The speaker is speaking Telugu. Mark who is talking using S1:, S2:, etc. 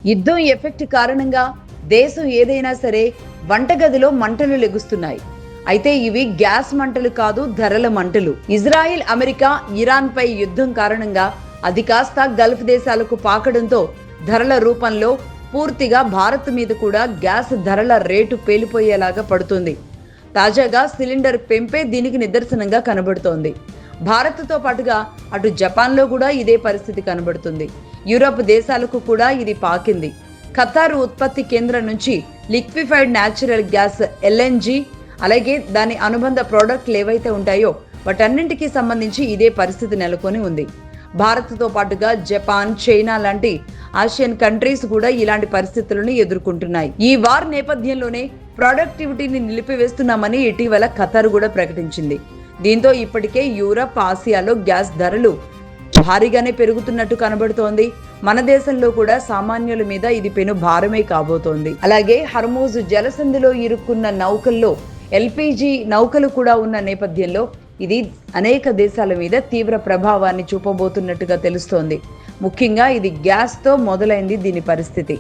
S1: యుద్ధం ఎఫెక్ట్ కారణంగా దేశం ఏదైనా సరే వంటగదిలో మంటలు లెగుస్తున్నాయి. అయితే ఇవి గ్యాస్ మంటలు కాదు, ధరల మంటలు. ఇజ్రాయిల్, అమెరికా, ఇరాన్ పై యుద్ధం కారణంగా అది కాస్త గల్ఫ్ దేశాలకు పాకడంతో ధరల రూపంలో పూర్తిగా భారత్ మీద కూడా గ్యాస్ ధరల రేటు పేలిపోయేలాగా పడుతుంది. తాజాగా సిలిండర్ పెంపే దీనికి నిదర్శనంగా కనబడుతోంది. భారత్తో పాటుగా అటు జపాన్లో కూడా ఇదే పరిస్థితి కనబడుతుంది. యూరప్ దేశాలకు కూడా ఇది పాకింది. ఖతార్ ఉత్పత్తి కేంద్రం నుంచి లిక్విఫైడ్ న్యాచురల్ గ్యాస్ ఎల్ఎన్జీ, అలాగే దాని అనుబంధ ప్రోడక్ట్లు ఏవైతే ఉంటాయో వాటన్నింటికి సంబంధించి ఇదే పరిస్థితి నెలకొని ఉంది. భారత్తో పాటుగా జపాన్, చైనా లాంటి ఆసియన్ కంట్రీస్ కూడా ఇలాంటి పరిస్థితులను ఎదుర్కొంటున్నాయి. ఈ వార్ నేపథ్యంలోనే ప్రొడక్టివిటీని నిలిపివేస్తున్నామని ఇటీవల ఖతార్ కూడా ప్రకటించింది. దీంతో ఇప్పటికే యూరప్, ఆసియాలో గ్యాస్ ధరలు భారీగానే పెరుగుతున్నట్టు కనబడుతోంది. మన దేశంలో కూడా సామాన్యుల మీద ఇది పెను భారమే కాబోతోంది. అలాగే హర్మూజ్ జలసంధిలో ఇరుక్కున్న నౌకల్లో ఎల్పీజీ నౌకలు కూడా ఉన్న నేపథ్యంలో ఇది అనేక దేశాల మీద తీవ్ర ప్రభావాన్ని చూపబోతున్నట్టుగా తెలుస్తోంది. ముఖ్యంగా ఇది గ్యాస్తో మొదలైంది దీని పరిస్థితి.